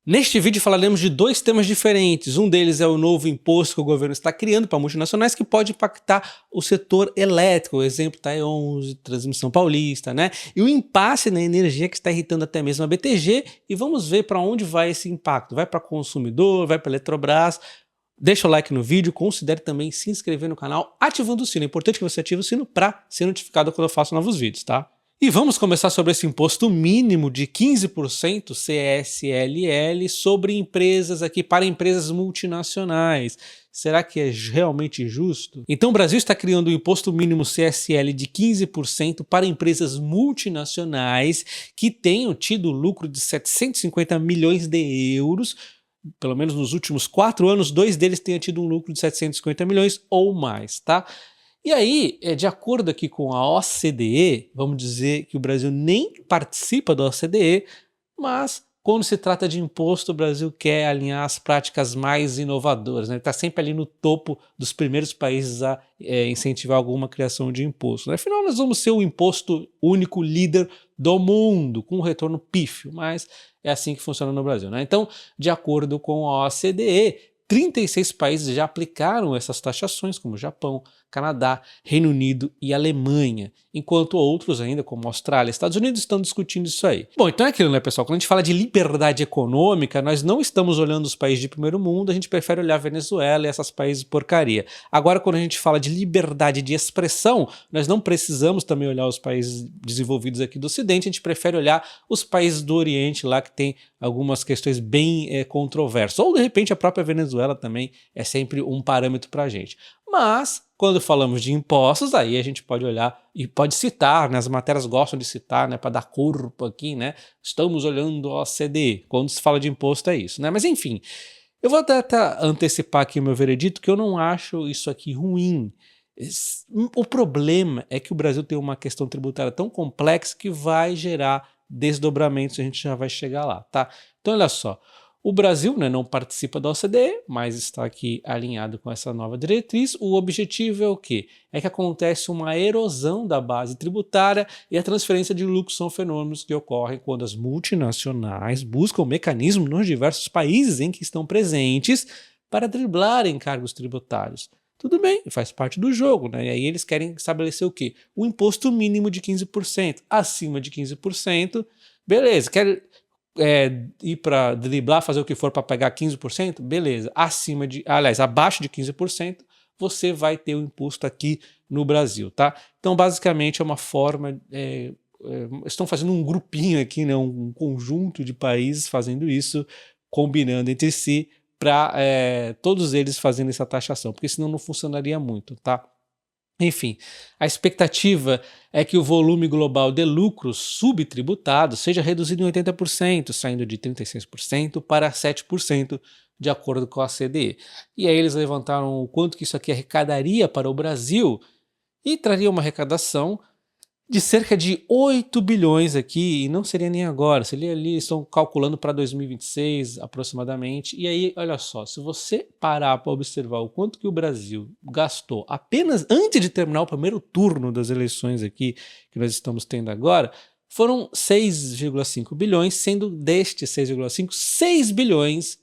Neste vídeo falaremos de dois temas diferentes. Um deles é o novo imposto que o governo está criando para multinacionais que pode impactar o setor elétrico, o exemplo está E11, Transmissão Paulista, né? E o impasse na energia que está irritando até mesmo a BTG, e vamos ver para onde vai esse impacto. Vai para consumidor, vai para a Eletrobras? Deixa o like no vídeo, considere também se inscrever no canal ativando o sino. É importante que você ative o sino para ser notificado quando eu faço novos vídeos, tá? E vamos começar sobre esse imposto mínimo de 15% CSLL sobre empresas aqui, para empresas multinacionais. Será que é realmente justo? Então o Brasil está criando um imposto mínimo CSL de 15% para empresas multinacionais que tenham tido lucro de 750 milhões de euros, pelo menos nos últimos 4 anos, 2 deles tenham tido um lucro de 750 milhões ou mais, tá? E aí, de acordo aqui com a OCDE, vamos dizer que o Brasil nem participa da OCDE, mas quando se trata de imposto, o Brasil quer alinhar as práticas mais inovadoras, né? Ele está sempre ali no topo dos primeiros países a incentivar alguma criação de imposto, né? Afinal, nós vamos ser o imposto único líder do mundo, com um retorno pífio, mas é assim que funciona no Brasil, né? Então, de acordo com a OCDE, 36 países já aplicaram essas taxações, como Japão, Canadá, Reino Unido e Alemanha, enquanto outros ainda, como Austrália e Estados Unidos, estão discutindo isso aí. Bom, então é aquilo, né, pessoal? Quando a gente fala de liberdade econômica, nós não estamos olhando os países de primeiro mundo, a gente prefere olhar a Venezuela e esses países de porcaria. Agora, quando a gente fala de liberdade de expressão, nós não precisamos também olhar os países desenvolvidos aqui do Ocidente, a gente prefere olhar os países do Oriente lá que tem algumas questões bem controversas. Ou, de repente, a própria Venezuela também é sempre um parâmetro para a gente. Mas, quando falamos de impostos, aí a gente pode olhar e pode citar, né, as matérias gostam de citar, né, para dar corpo aqui, né, estamos olhando a OCDE, quando se fala de imposto é isso, né, mas enfim, eu vou até antecipar aqui o meu veredito, que eu não acho isso aqui ruim. O problema é que o Brasil tem uma questão tributária tão complexa que vai gerar desdobramentos, a gente já vai chegar lá, tá? Então olha só, o Brasil, né, não participa da OCDE, mas está aqui alinhado com essa nova diretriz. O objetivo é o quê? É que acontece uma erosão da base tributária, e a transferência de lucros são fenômenos que ocorrem quando as multinacionais buscam mecanismos nos diversos países em que estão presentes para driblar encargos tributários. Tudo bem, faz parte do jogo, né? E aí eles querem estabelecer o quê? O imposto mínimo de 15%. Acima de 15%, beleza. Quer ir para driblar, fazer o que for para pegar 15%, beleza. Abaixo de 15%, você vai ter o imposto aqui no Brasil, tá? Então, basicamente, é uma forma... estão fazendo um grupinho aqui, né? Um conjunto de países fazendo isso, combinando entre si, para todos eles fazendo essa taxação, porque senão não funcionaria muito, tá? Enfim, a expectativa é que o volume global de lucros subtributados seja reduzido em 80%, saindo de 36% para 7%, de acordo com a CDE. E aí eles levantaram o quanto que isso aqui arrecadaria para o Brasil, e traria uma arrecadação de cerca de 8 bilhões aqui, e não seria nem agora, seria ali, estão calculando para 2026 aproximadamente. E aí, olha só, se você parar para observar o quanto que o Brasil gastou apenas antes de terminar o primeiro turno das eleições aqui, que nós estamos tendo agora, foram 6,5 bilhões, sendo destes 6,5, 6 bilhões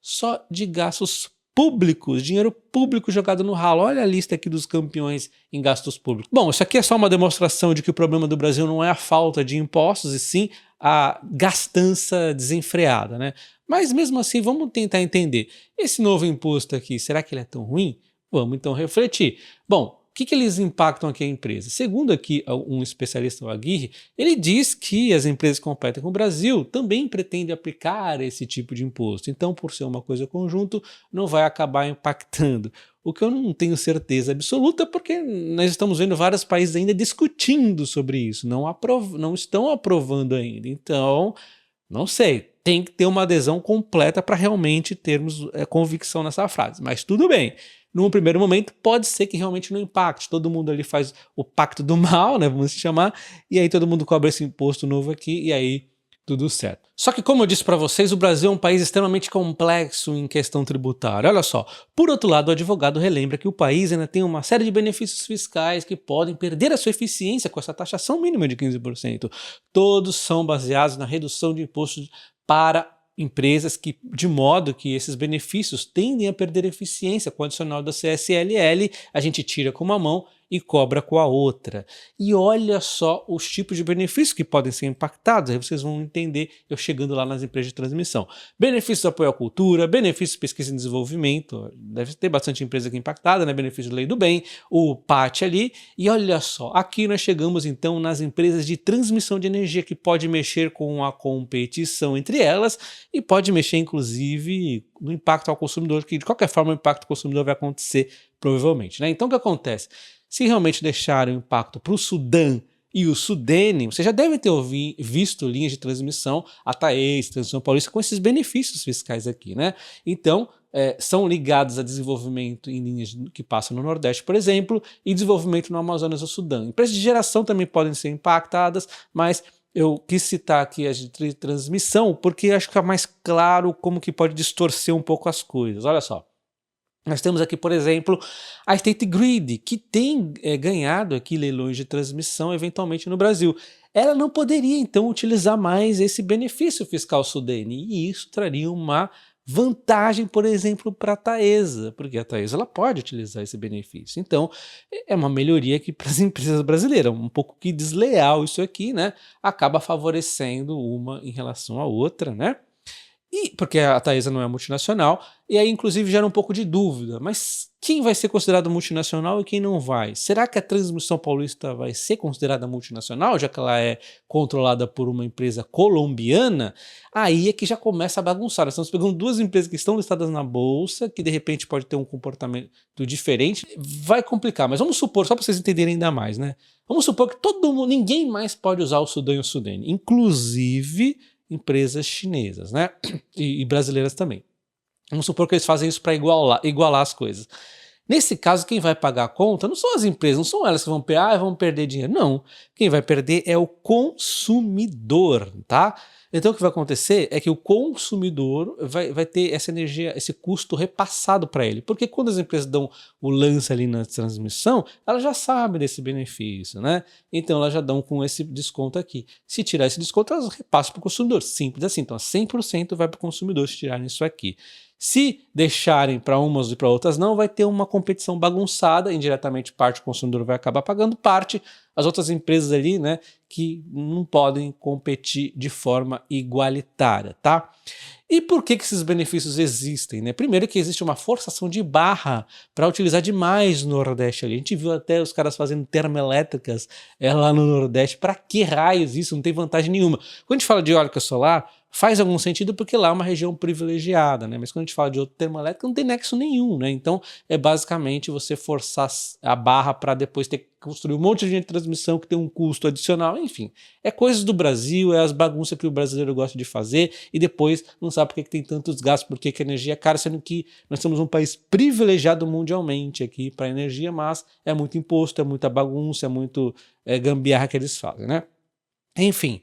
só de gastos públicos, dinheiro público jogado no ralo. Olha a lista aqui dos campeões em gastos públicos. Bom, isso aqui é só uma demonstração de que o problema do Brasil não é a falta de impostos, e sim a gastança desenfreada, né? Mas mesmo assim, vamos tentar entender. Esse novo imposto aqui, será que ele é tão ruim? Vamos então refletir. Bom, o que eles impactam aqui a empresa? Segundo aqui um especialista, o Aguirre, ele diz que as empresas que competem com o Brasil também pretendem aplicar esse tipo de imposto. Então, por ser uma coisa conjunto, não vai acabar impactando. O que eu não tenho certeza absoluta, porque nós estamos vendo vários países ainda discutindo sobre isso, não estão aprovando ainda. Então, não sei, tem que ter uma adesão completa para realmente termos convicção nessa frase, mas tudo bem. Num primeiro momento, pode ser que realmente não impacte. Todo mundo ali faz o pacto do mal, né, vamos chamar, e aí todo mundo cobra esse imposto novo aqui, e aí tudo certo. Só que, como eu disse para vocês, o Brasil é um país extremamente complexo em questão tributária. Olha só, por outro lado, o advogado relembra que o país ainda tem uma série de benefícios fiscais que podem perder a sua eficiência com essa taxação mínima de 15%. Todos são baseados na redução de impostos para empresas que, de modo que esses benefícios tendem a perder eficiência. Com o adicional da CSLL, a gente tira com uma mão e cobra com a outra. E olha só os tipos de benefícios que podem ser impactados, aí vocês vão entender eu chegando lá nas empresas de transmissão. Benefícios de apoio à cultura, benefícios de pesquisa e desenvolvimento, deve ter bastante empresa aqui impactada, né? Benefício de lei do bem, o PAT ali, e olha só, aqui nós chegamos então nas empresas de transmissão de energia, que pode mexer com a competição entre elas e pode mexer inclusive no impacto ao consumidor, que de qualquer forma o impacto ao consumidor vai acontecer provavelmente, né? Então o que acontece? Se realmente deixarem o impacto para o Sudam e o Sudene, você já deve ter visto linhas de transmissão, a Taes, Transmissão Paulista, com esses benefícios fiscais aqui, né? Então, são ligados a desenvolvimento em linhas que passam no Nordeste, por exemplo, e desenvolvimento no Amazonas ou Sudão. Empresas de geração também podem ser impactadas, mas eu quis citar aqui as de transmissão porque acho que é mais claro como que pode distorcer um pouco as coisas. Olha só. Nós temos aqui, por exemplo, a State Grid, que tem ganhado aqui leilões de transmissão eventualmente no Brasil. Ela não poderia, então, utilizar mais esse benefício fiscal Sudene, e isso traria uma vantagem, por exemplo, para a Taesa, porque a Taesa ela pode utilizar esse benefício. Então, é uma melhoria aqui para as empresas brasileiras, um pouco que desleal isso aqui, né? Acaba favorecendo uma em relação à outra, né? E porque a Taesa não é multinacional, e aí inclusive gera um pouco de dúvida, mas quem vai ser considerado multinacional e quem não vai? Será que a Transmissão Paulista vai ser considerada multinacional, já que ela é controlada por uma empresa colombiana? Aí é que já começa a bagunçar. Nós estamos pegando duas empresas que estão listadas na bolsa, que de repente pode ter um comportamento diferente. Vai complicar, mas vamos supor, só para vocês entenderem ainda mais, né? Vamos supor que todo mundo, ninguém mais pode usar o Sudam e o Sudene, inclusive empresas chinesas, né? E brasileiras também. Vamos supor que eles fazem isso para igualar as coisas. Nesse caso, quem vai pagar a conta não são as empresas, não são elas que vão perder dinheiro, não. Quem vai perder é o consumidor, tá? Então o que vai acontecer é que o consumidor vai ter essa energia, esse custo repassado para ele. Porque quando as empresas dão o lance ali na transmissão, elas já sabem desse benefício, né? Então elas já dão com esse desconto aqui. Se tirar esse desconto, elas repassam para o consumidor. Simples assim. Então 100% vai para o consumidor se tirarem isso aqui. Se deixarem para umas e para outras não, vai ter uma competição bagunçada, indiretamente parte do consumidor vai acabar pagando, parte as outras empresas ali, né, que não podem competir de forma igualitária, tá? E por que esses benefícios existem, né? Primeiro que existe uma forçação de barra para utilizar demais no Nordeste ali. A gente viu até os caras fazendo termoelétricas lá no Nordeste. Para que raios isso? Não tem vantagem nenhuma. Quando a gente fala de eólica solar, faz algum sentido porque lá é uma região privilegiada, né? Mas quando a gente fala de outro termoelétrico, não tem nexo nenhum, né? Então é basicamente você forçar a barra para depois ter que construir um monte de linha de transmissão que tem um custo adicional, enfim. É coisas do Brasil, é as bagunças que o brasileiro gosta de fazer e depois não sabe por que tem tantos gastos, por que a energia é cara, sendo que nós somos um país privilegiado mundialmente aqui para energia, mas é muito imposto, é muita bagunça, é muito gambiarra que eles fazem, né? Enfim.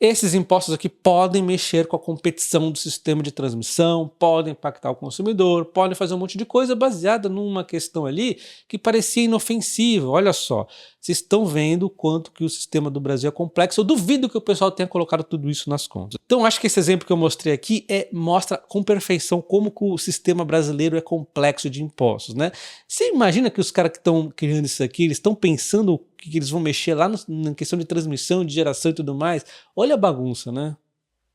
Esses impostos aqui podem mexer com a competição do sistema de transmissão, podem impactar o consumidor, podem fazer um monte de coisa baseada numa questão ali que parecia inofensiva. Olha só, vocês estão vendo o quanto que o sistema do Brasil é complexo. Eu duvido que o pessoal tenha colocado tudo isso nas contas. Então acho que esse exemplo que eu mostrei aqui mostra com perfeição como que o sistema brasileiro é complexo de impostos, né? Você imagina que os caras que estão criando isso aqui, eles estão pensando que eles vão mexer lá na questão de transmissão, de geração e tudo mais? Olha a bagunça, né?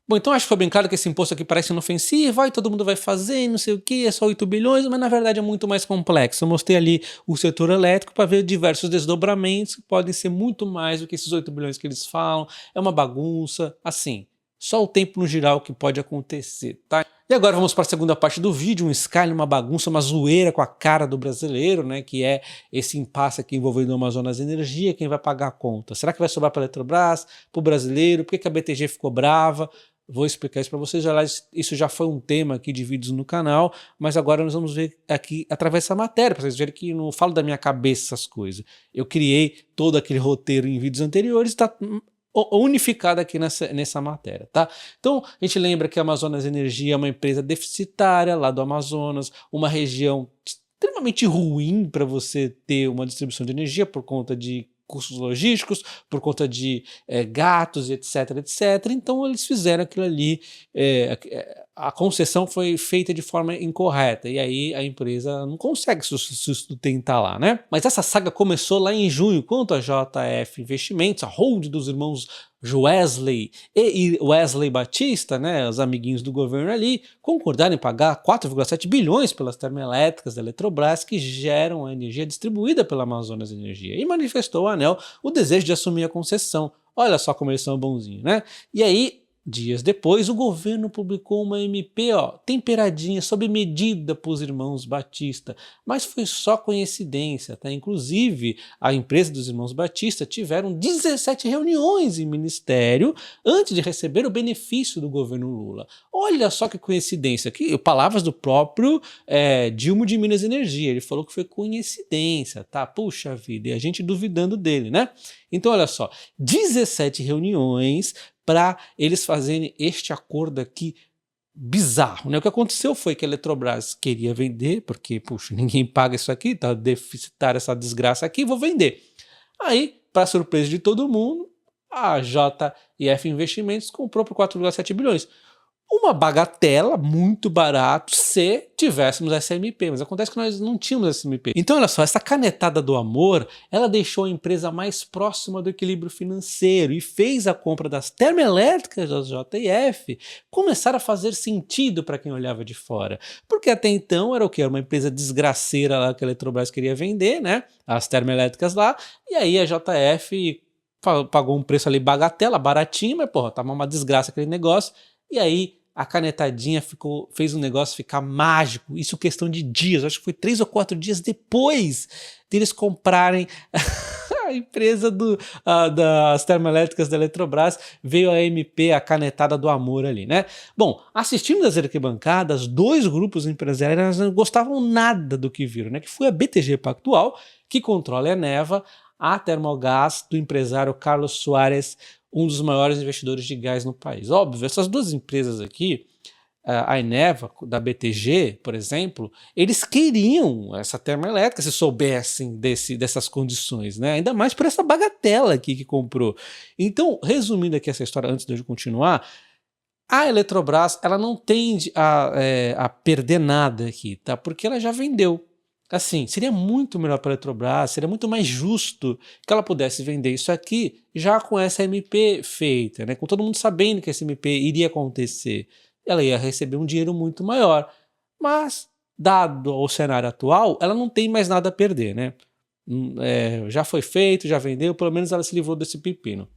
Bom, então acho que foi bem claro que esse imposto aqui parece inofensivo, aí todo mundo vai fazer, não sei o que, é só 8 bilhões, mas na verdade é muito mais complexo. Eu mostrei ali o setor elétrico para ver diversos desdobramentos que podem ser muito mais do que esses 8 bilhões que eles falam. É uma bagunça, assim, só o tempo no geral que pode acontecer, tá? E agora vamos para a segunda parte do vídeo, um escalho, uma bagunça, uma zoeira com a cara do brasileiro, né? Que é esse impasse aqui envolvendo o Amazonas Energia, quem vai pagar a conta? Será que vai sobrar para a Eletrobras, para o brasileiro? Por que a BTG ficou brava? Vou explicar isso para vocês, isso já foi um tema aqui de vídeos no canal, mas agora nós vamos ver aqui através dessa matéria, para vocês verem que não falo da minha cabeça essas coisas. Eu criei todo aquele roteiro em vídeos anteriores, está unificado aqui nessa matéria, tá? Então, a gente lembra que a Amazonas Energia é uma empresa deficitária lá do Amazonas, uma região extremamente ruim para você ter uma distribuição de energia por conta de custos logísticos, por conta de gatos, etc, etc. Então eles fizeram aquilo ali, a concessão foi feita de forma incorreta, e aí a empresa não consegue se sustentar lá, né? Mas essa saga começou lá em junho, quando a JF Investimentos, a hold dos irmãos Wesley e Wesley Batista, né, os amiguinhos do governo ali, concordaram em pagar 4,7 bilhões pelas termoelétricas da Eletrobras que geram a energia distribuída pela Amazonas Energia, e manifestou ao ANEEL o desejo de assumir a concessão. Olha só como eles são bonzinhos, né? E aí, dias depois, o governo publicou uma MP, temperadinha, sob medida para os irmãos Batista, mas foi só coincidência, tá? Inclusive, a empresa dos irmãos Batista tiveram 17 reuniões em ministério antes de receber o benefício do governo Lula. Olha só que coincidência, aqui, palavras do próprio Dilma de Minas Energia, ele falou que foi coincidência, tá? Puxa vida, e a gente duvidando dele, né? Então olha só, 17 reuniões para eles fazerem este acordo aqui bizarro, né? O que aconteceu foi que a Eletrobras queria vender, porque, puxa, ninguém paga isso aqui, tá deficitária essa desgraça aqui, vou vender. Aí, para surpresa de todo mundo, a JF Investimentos comprou por 4,7 bilhões. Uma bagatela, muito barato, se tivéssemos essa MP, mas acontece que nós não tínhamos essa MP. Então olha só, essa canetada do amor, ela deixou a empresa mais próxima do equilíbrio financeiro e fez a compra das termoelétricas da JF começar a fazer sentido para quem olhava de fora. Porque até então era o quê? Era uma empresa desgraceira lá que a Eletrobras queria vender, né? As termoelétricas lá, e aí a JF pagou um preço ali bagatela, baratinho, mas porra, tava uma desgraça aquele negócio. E aí a canetadinha fez o negócio ficar mágico, isso questão de dias, acho que foi 3 ou 4 dias depois deles comprarem a empresa das termoelétricas da Eletrobras, veio a MP, a canetada do amor ali, né? Bom, assistindo das arquibancadas, 2 grupos empresariais não gostavam nada do que viram, né? Que foi a BTG Pactual, que controla a Eneva, a Termogás, do empresário Carlos Soares, um dos maiores investidores de gás no país. Óbvio, essas 2 empresas aqui, a Eneva, da BTG, por exemplo, eles queriam essa termoelétrica se soubessem dessas condições, né? Ainda mais por essa bagatela aqui que comprou. Então, resumindo aqui essa história, antes de eu continuar, a Eletrobras ela não tende a perder nada aqui, tá? Porque ela já vendeu. Assim, seria muito melhor para a Eletrobras, seria muito mais justo que ela pudesse vender isso aqui já com essa MP feita, né? Com todo mundo sabendo que essa MP iria acontecer. Ela ia receber um dinheiro muito maior. Mas, dado o cenário atual, ela não tem mais nada a perder, né? Já foi feito, já vendeu, pelo menos ela se livrou desse pepino.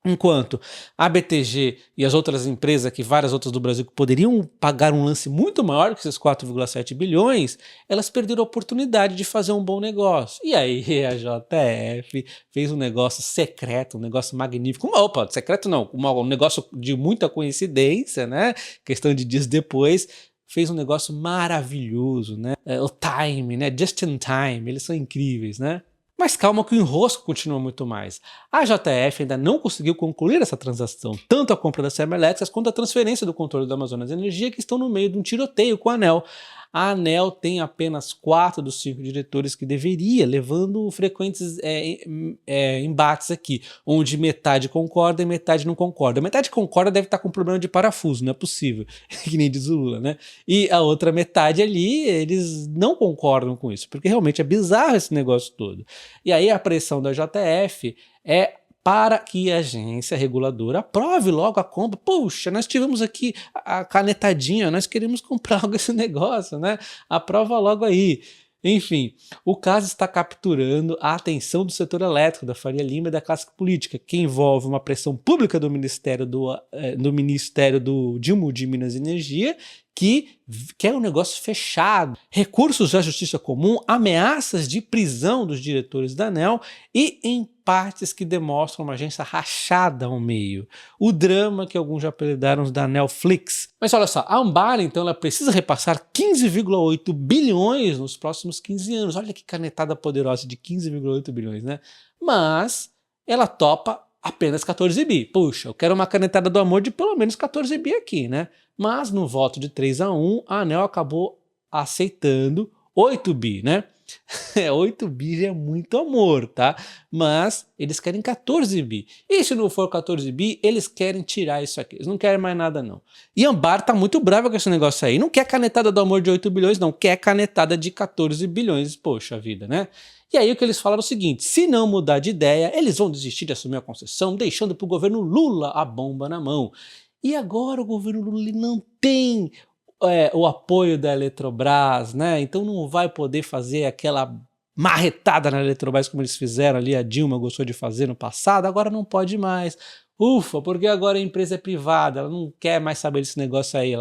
Enquanto a BTG e as outras empresas aqui, várias outras do Brasil, que poderiam pagar um lance muito maior que esses 4,7 bilhões, elas perderam a oportunidade de fazer um bom negócio. E aí a JF fez um negócio secreto, um negócio magnífico. Opa, secreto não, um negócio de muita coincidência, né? Questão de dias depois, fez um negócio maravilhoso, né? O time, né? Just in time, eles são incríveis, né? Mas calma que o enrosco continua muito mais. A JF ainda não conseguiu concluir essa transação, tanto a compra das termoelétricas quanto a transferência do controle da Amazonas Energia, que estão no meio de um tiroteio com a ANEEL. A ANEEL tem apenas 4 dos 5 diretores que deveria, levando frequentes embates aqui, onde metade concorda e metade não concorda. Metade concorda deve estar com problema de parafuso, não é possível, que nem diz o Lula, né? E a outra metade ali, eles não concordam com isso, porque realmente é bizarro esse negócio todo. E aí a pressão da JF é para que a agência reguladora aprove logo a compra. Puxa, nós tivemos aqui a canetadinha, nós queremos comprar logo esse negócio, né? Aprova logo aí. Enfim, o caso está capturando a atenção do setor elétrico, da Faria Lima e da classe política, que envolve uma pressão pública do Ministério do Dilma de Minas Energia, que quer um negócio fechado, recursos à justiça comum, ameaças de prisão dos diretores da ANEEL e empartes que demonstram uma agência rachada ao meio. O drama que alguns já apelidaram da ANEELflix. Mas olha só, a Ambara então ela precisa repassar 15,8 bilhões nos próximos 15 anos. Olha que canetada poderosa de 15,8 bilhões, né? Mas ela topa apenas 14 bi. Puxa, eu quero uma canetada do amor de pelo menos 14 bi aqui, né? Mas no voto de 3-1, a ANEEL acabou aceitando 8 bi, né? 8 bi já é muito amor, tá? Mas eles querem 14 bi. E se não for 14 bi, eles querem tirar isso aqui. Eles não querem mais nada, não. E Ambar tá muito brava com esse negócio aí. Não quer canetada do amor de 8 bilhões, não. Quer canetada de 14 bilhões. Poxa vida, né? E aí o que eles falaram é o seguinte: se não mudar de ideia, eles vão desistir de assumir a concessão, deixando para o governo Lula a bomba na mão. E agora o governo Lula não tem o apoio da Eletrobras, né? Então não vai poder fazer aquela marretada na Eletrobras como eles fizeram ali, a Dilma gostou de fazer no passado, agora não pode mais. Ufa, porque agora a empresa é privada, ela não quer mais saber desse negócio aí.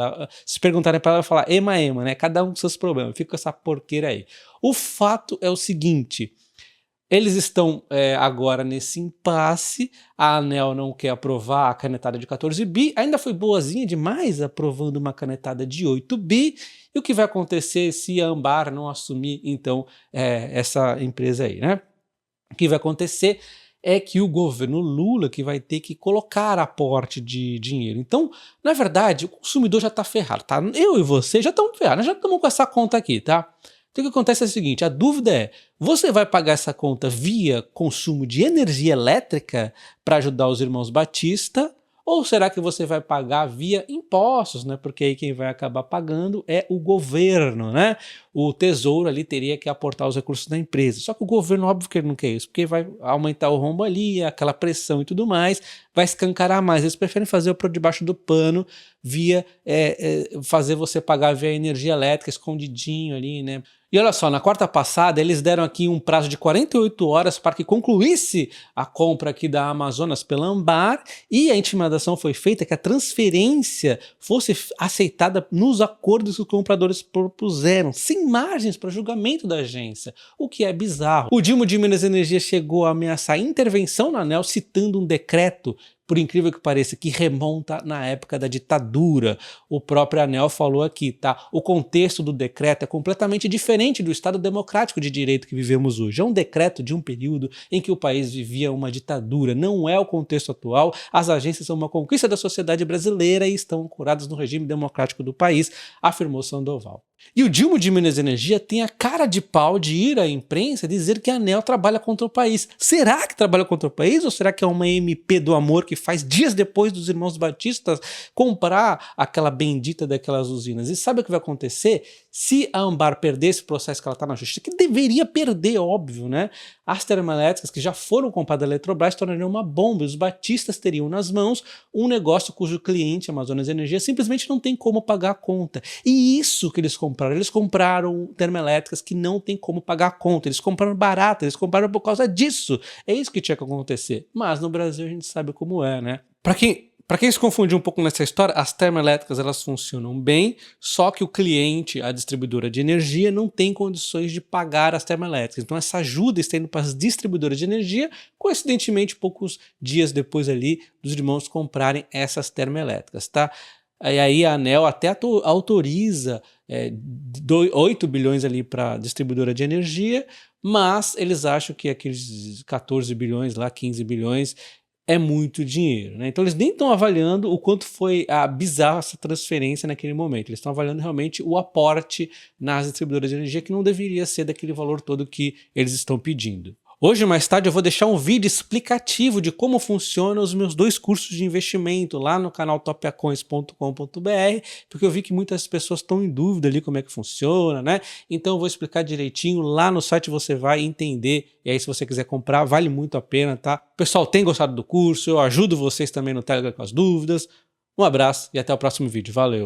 Se perguntarem para ela, vai falar ema, ema, né? Cada um com seus problemas, fica com essa porqueira aí. O fato é o seguinte: eles estão agora nesse impasse, a ANEEL não quer aprovar a canetada de 14 bi, ainda foi boazinha demais aprovando uma canetada de 8 bi, e o que vai acontecer se a Ambar não assumir, então, essa empresa aí, né? O que vai acontecer é que o governo Lula que vai ter que colocar aporte de dinheiro. Então, na verdade, o consumidor já está ferrado, tá? Eu e você já estamos ferrados, nós já estamos com essa conta aqui, tá? Então o que acontece é o seguinte: a dúvida é, você vai pagar essa conta via consumo de energia elétrica para ajudar os irmãos Batista, ou será que você vai pagar via impostos, né? Porque aí quem vai acabar pagando é o governo, né? O Tesouro ali teria que aportar os recursos da empresa. Só que o governo, óbvio que ele não quer isso, porque vai aumentar o rombo ali, aquela pressão e tudo mais, vai escancarar mais. Eles preferem fazer por debaixo do pano, via fazer você pagar via energia elétrica, escondidinho ali, né? E olha só, na quarta passada eles deram aqui um prazo de 48 horas para que concluísse a compra aqui da Amazonas pela Ambar, e a intimação foi feita que a transferência fosse aceitada nos acordos que os compradores propuseram, sem margens para julgamento da agência, o que é bizarro. O Dilma de Minas Energia chegou a ameaçar intervenção na ANEEL, citando um decreto, por incrível que pareça, que remonta na época da ditadura. O próprio ANEEL falou aqui, tá? O contexto do decreto é completamente diferente do Estado democrático de direito que vivemos hoje. É um decreto de um período em que o país vivia uma ditadura, não é o contexto atual. As agências são uma conquista da sociedade brasileira e estão ancoradas no regime democrático do país, afirmou Sandoval. E o Dilma de Minas Energia tem a cara de pau de ir à imprensa dizer que a ANEEL trabalha contra o país. Será que trabalha contra o país ou será que é uma MP do amor que faz dias depois dos irmãos Batistas comprar aquela bendita daquelas usinas? E sabe o que vai acontecer? Se a Ambar perder esse processo que ela está na justiça, que deveria perder, óbvio, né? As termoelétricas que já foram compradas da Eletrobras tornariam uma bomba. Os batistas teriam nas mãos um negócio cujo cliente, Amazonas Energia, simplesmente não tem como pagar a conta. E isso que eles compraram termoelétricas que não tem como pagar a conta. Eles compraram barato, eles compraram por causa disso. É isso que tinha que acontecer. Mas no Brasil a gente sabe como é, né? Para quem se confundiu um pouco nessa história, as termoelétricas elas funcionam bem, só que o cliente, a distribuidora de energia, não tem condições de pagar as termoelétricas. Então essa ajuda está indo para as distribuidoras de energia, coincidentemente poucos dias depois ali dos irmãos comprarem essas termoelétricas, tá? E aí a ANEEL até autoriza 8 bilhões ali para a distribuidora de energia, mas eles acham que aqueles 14 bilhões lá, 15 bilhões, é muito dinheiro, né? Então eles nem estão avaliando o quanto foi bizarra essa transferência naquele momento. Eles estão avaliando realmente o aporte nas distribuidoras de energia, que não deveria ser daquele valor todo que eles estão pedindo. Hoje, mais tarde, eu vou deixar um vídeo explicativo de como funcionam os meus 2 cursos de investimento lá no canal topiacoins.com.br, porque eu vi que muitas pessoas estão em dúvida ali como é que funciona, né? Então eu vou explicar direitinho, lá no site você vai entender, e aí se você quiser comprar, vale muito a pena, tá? Pessoal, tem gostado do curso? Eu ajudo vocês também no Telegram com as dúvidas. Um abraço e até o próximo vídeo. Valeu!